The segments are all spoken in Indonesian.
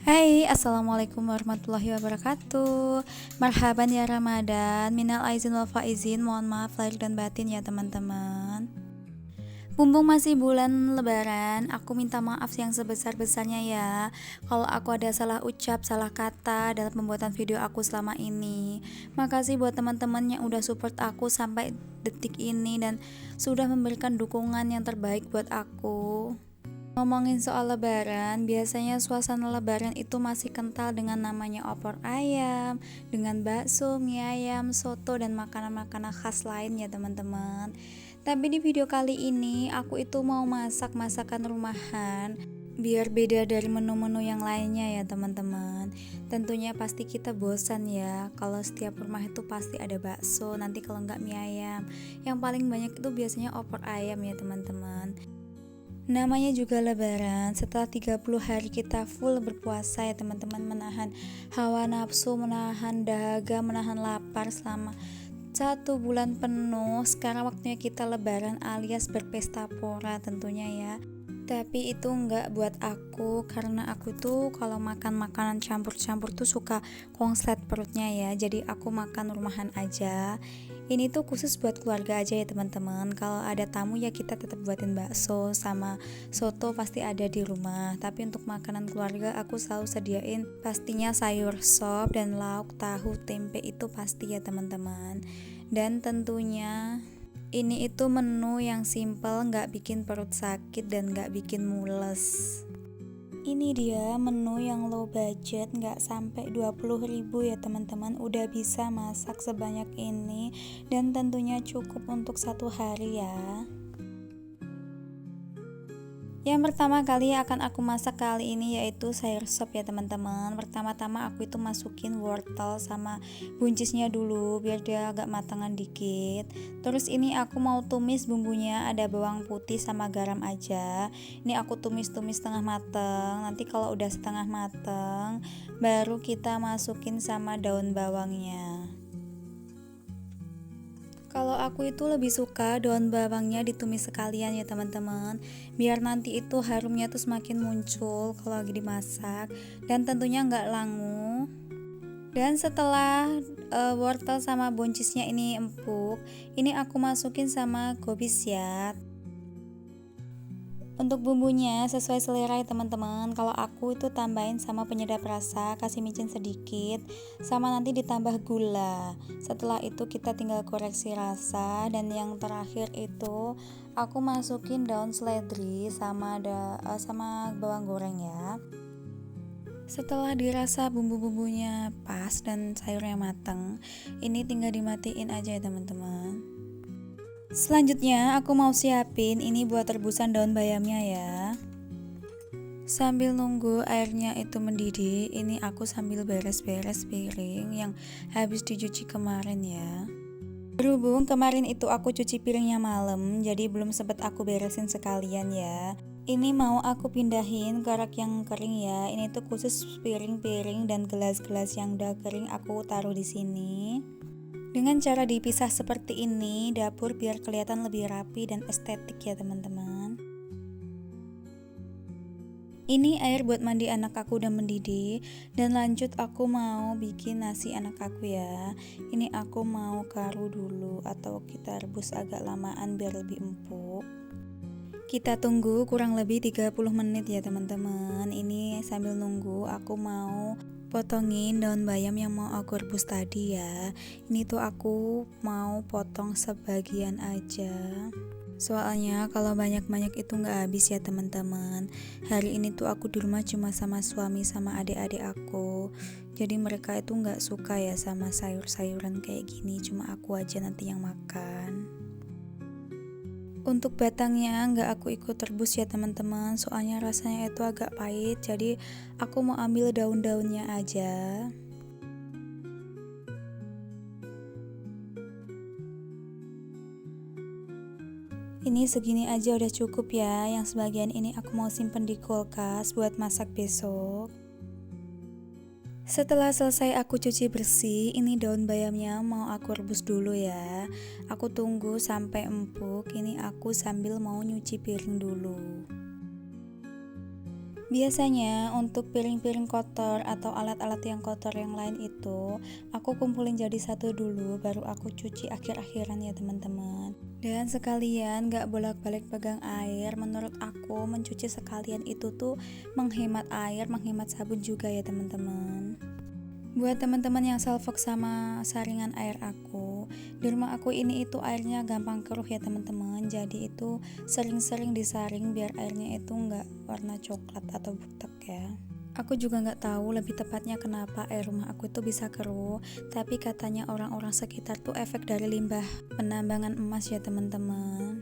Hai, Assalamualaikum warahmatullahi wabarakatuh. Marhaban ya Ramadan. Minal aizin wal faizin. Mohon maaf lahir dan batin ya teman-teman. Mumpung masih bulan lebaran, aku minta maaf yang sebesar-besarnya ya kalau aku ada salah ucap, salah kata dalam pembuatan video aku selama ini. Makasih buat teman-teman yang udah support aku sampai detik ini dan sudah memberikan dukungan yang terbaik buat aku. Ngomongin soal lebaran, biasanya suasana lebaran itu masih kental dengan namanya opor ayam, dengan bakso, mie ayam, soto, dan makanan-makanan khas lain ya teman-teman. Tapi di video kali ini aku itu mau masak masakan rumahan biar beda dari menu-menu yang lainnya ya teman-teman. Tentunya pasti kita bosan ya kalau setiap rumah itu pasti ada bakso, nanti kalau nggak mie ayam. Yang paling banyak itu biasanya opor ayam ya teman-teman. Namanya juga lebaran, setelah 30 hari kita full berpuasa ya teman-teman, menahan hawa nafsu, menahan dahaga, menahan lapar selama 1 bulan penuh. Sekarang waktunya kita lebaran alias berpesta pora tentunya ya. Tapi itu enggak buat aku, karena aku tuh kalau makan makanan campur-campur tuh suka konslet perutnya ya. Jadi aku makan rumahan aja. Ini tuh khusus buat keluarga aja ya teman-teman. Kalau ada tamu ya kita tetap buatin bakso sama soto pasti ada di rumah. Tapi untuk makanan keluarga aku selalu sediain pastinya sayur sop dan lauk tahu tempe itu pasti ya teman-teman. Dan tentunya ini itu menu yang simple, nggak bikin perut sakit dan nggak bikin mules. Ini dia menu yang low budget, nggak sampai 20.000 ya teman-teman, udah bisa masak sebanyak ini dan tentunya cukup untuk 1 hari ya. Yang pertama kali akan aku masak kali ini yaitu sayur sop ya teman-teman. Pertama-tama aku itu masukin wortel sama buncisnya dulu biar dia agak matangan dikit. Terus ini aku mau tumis bumbunya, ada bawang putih sama garam aja. Ini aku tumis-tumis setengah mateng. Nanti kalau udah setengah mateng baru kita masukin sama daun bawangnya. Kalau aku itu lebih suka daun bawangnya ditumis sekalian ya teman-teman, biar nanti itu harumnya tuh semakin muncul kalau lagi dimasak dan tentunya nggak langu. Dan setelah wortel sama buncisnya ini empuk, ini aku masukin sama gobis ya. Untuk bumbunya sesuai selera ya teman-teman. Kalau aku itu tambahin sama penyedap rasa, kasih micin sedikit, sama nanti ditambah gula. Setelah itu kita tinggal koreksi rasa. Dan yang terakhir itu aku masukin daun seledri sama sama bawang goreng ya. Setelah dirasa bumbu-bumbunya pas dan sayurnya mateng, ini tinggal dimatiin aja ya teman-teman. Selanjutnya aku mau siapin ini buat rebusan daun bayamnya ya. Sambil nunggu airnya itu mendidih, ini aku sambil beres-beres piring yang habis dicuci kemarin ya. Berhubung kemarin itu aku cuci piringnya malam, jadi belum sempat aku beresin sekalian ya. Ini mau aku pindahin ke rak yang kering ya. Ini tuh khusus piring-piring dan gelas-gelas yang udah kering aku taruh di sini. Dengan cara dipisah seperti ini, dapur biar kelihatan lebih rapi dan estetik ya teman-teman. Ini air buat mandi anak aku udah mendidih. Dan lanjut aku mau bikin nasi anak aku ya. Ini aku mau karu dulu atau kita rebus agak lamaan biar lebih empuk. Kita tunggu kurang lebih 30 menit ya teman-teman. Ini sambil nunggu aku mau potongin daun bayam yang mau aku rebus tadi ya. Ini tuh aku mau potong sebagian aja. Soalnya kalau banyak-banyak itu nggak habis ya teman-teman. Hari ini tuh aku di rumah cuma sama suami sama adik-adik aku. Jadi mereka itu nggak suka ya sama sayur-sayuran kayak gini. Cuma aku aja nanti yang makan. Untuk batangnya nggak aku ikut rebus ya teman-teman, soalnya rasanya itu agak pahit, jadi aku mau ambil daun-daunnya aja. Ini segini aja udah cukup ya, yang sebagian ini aku mau simpen di kulkas buat masak besok. Setelah selesai aku cuci bersih, ini daun bayamnya mau aku rebus dulu ya. Aku tunggu sampai empuk, ini aku sambil mau nyuci piring dulu. Biasanya untuk piring-piring kotor atau alat-alat yang kotor yang lain itu aku kumpulin jadi satu dulu, baru aku cuci akhir-akhiran ya teman-teman. Dan sekalian gak bolak-balik pegang air, menurut aku mencuci sekalian itu tuh menghemat air, menghemat sabun juga ya teman-teman. Buat teman-teman yang salfok sama saringan air aku, di rumah aku ini itu airnya gampang keruh ya teman-teman. Jadi itu sering-sering disaring biar airnya itu nggak warna coklat atau butek ya. Aku juga nggak tahu lebih tepatnya kenapa air rumah aku itu bisa keruh, tapi katanya orang-orang sekitar tuh efek dari limbah penambangan emas ya teman-teman.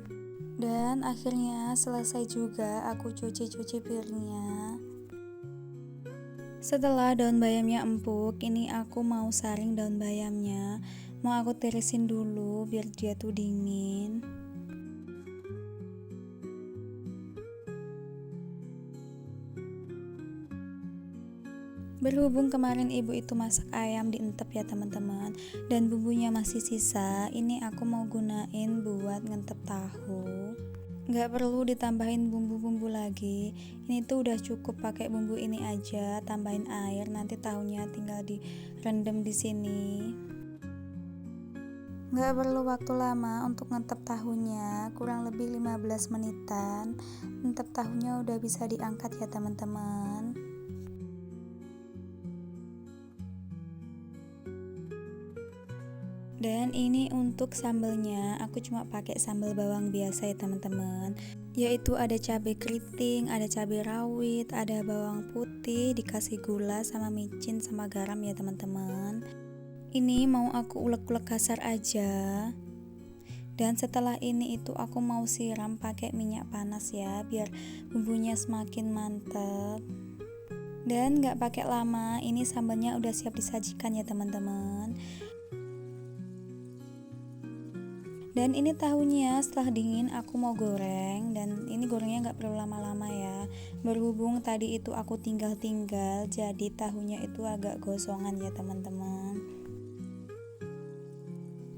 Dan akhirnya selesai juga aku cuci-cuci piringnya. Setelah daun bayamnya empuk, ini aku mau saring daun bayamnya. Mau aku tirisin dulu biar dia tuh dingin. Berhubung kemarin ibu itu masak ayam dientep ya teman-teman, dan bumbunya masih sisa, ini aku mau gunain buat ngentep tahu. Nggak perlu ditambahin bumbu-bumbu lagi, ini tuh udah cukup pakai bumbu ini aja, tambahin air, nanti tahunya tinggal direndam di sini. Nggak perlu waktu lama untuk ngentep tahunya, kurang lebih 15 menitan. Ngentep tahunya udah bisa diangkat ya teman-teman. Dan ini untuk sambelnya, aku cuma pakai sambal bawang biasa ya teman-teman. Yaitu ada cabai keriting, ada cabai rawit, ada bawang putih, dikasih gula sama micin sama garam ya teman-teman. Ini mau aku ulek-ulek kasar aja. Dan setelah ini itu aku mau siram pakai minyak panas ya, biar bumbunya semakin mantep. Dan gak pakai lama, ini sambalnya udah siap disajikan ya teman-teman. Dan ini tahunya setelah dingin aku mau goreng, dan ini gorengnya gak perlu lama-lama ya. Berhubung tadi itu aku tinggal-tinggal, jadi tahunya itu agak gosongan ya teman-teman.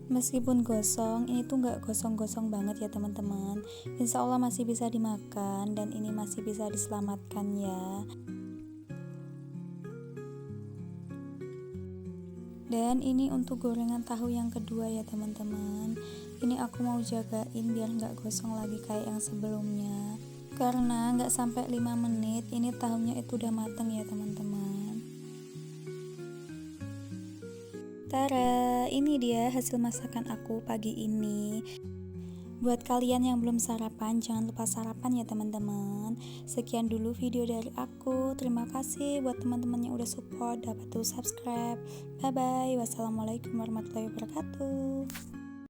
Meskipun gosong, ini tuh gak gosong-gosong banget ya teman-teman. Insya Allah masih bisa dimakan, dan ini masih bisa diselamatkan ya. Dan ini untuk gorengan tahu yang kedua ya teman-teman. Ini aku mau jagain biar gak gosong lagi kayak yang sebelumnya. Karena gak sampai 5 menit ini tahunya itu udah mateng ya teman-teman. Tara, ini dia hasil masakan aku pagi ini. Buat kalian yang belum sarapan, jangan lupa sarapan ya teman-teman. Sekian dulu video dari aku. Terima kasih buat teman-teman yang udah support, dapat tuh subscribe. Bye bye. Wassalamualaikum warahmatullahi wabarakatuh.